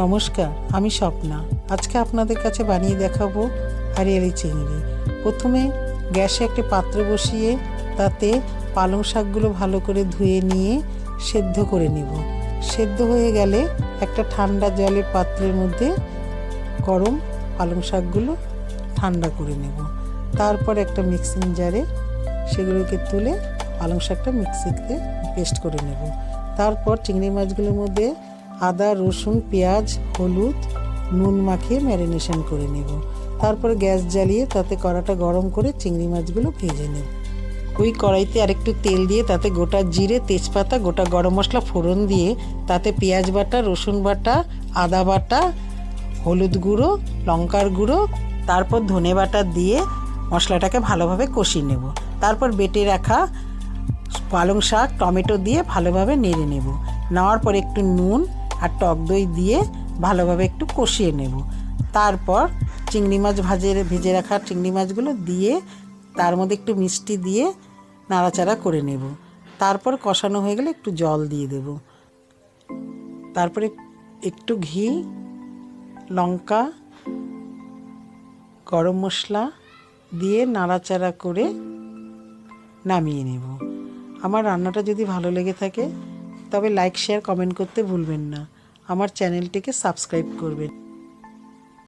নমস্কার, আমি স্বপ্না। আজকে আপনাদের কাছে বানিয়ে দেখাবো আরিয়ালি চিংড়ি। প্রথমে গ্যাসে একটা পাত্র বসিয়ে তাতে পালং শাকগুলো ভালো করে ধুয়ে নিয়ে সেদ্ধ করে নেব। সেদ্ধ হয়ে গেলে একটা ঠান্ডা জলের পাত্রের মধ্যে গরম পালং শাকগুলো ঠান্ডা করে নেব। তারপর একটা মিক্সিং জারে সেগুলোকে তুলে পালং শাকটা মিক্সিতে পেস্ট করে নেব। তারপর চিংড়ি মাছগুলোর মধ্যে আদা, রসুন, পেঁয়াজ, হলুদ, নুন মাখিয়ে ম্যারিনেশন করে নেব। তারপর গ্যাস জ্বালিয়ে তাতে কড়াটা গরম করে চিংড়ি মাছগুলো ভেজে নেব। ওই কড়াইতে আরেকটু তেল দিয়ে তাতে গোটা জিরে, তেজপাতা, গোটা গরম মশলা ফোড়ন দিয়ে তাতে পেঁয়াজ বাটা, রসুন বাটা, আদা বাটা, হলুদ গুঁড়ো, লঙ্কার গুঁড়ো, তারপর ধনে বাটা দিয়ে মশলাটাকে ভালোভাবে কষিয়ে নেব। তারপর বেটে রাখা পালং শাক, টমেটো দিয়ে ভালোভাবে নেড়ে নেব। নেওয়ার পর একটু নুন আর টক দই দিয়ে ভালোভাবে একটু কষিয়ে নেব। তারপর চিংড়ি মাছ ভেজে রাখা চিংড়ি মাছগুলো দিয়ে তার মধ্যে একটু মিষ্টি দিয়ে নাড়াচাড়া করে নেব। তারপর কষানো হয়ে গেলে একটু জল দিয়ে দেব। তারপরে একটু ঘি, লঙ্কা, গরম মশলা দিয়ে নাড়াচাড়া করে নামিয়ে নেব। আমার রান্নাটা যদি ভালো লেগে থাকে তবে লাইক, শেয়ার, কমেন্ট করতে ভুলবেন না। আমার চ্যানেলটিকে সাবস্ক্রাইব করবেন।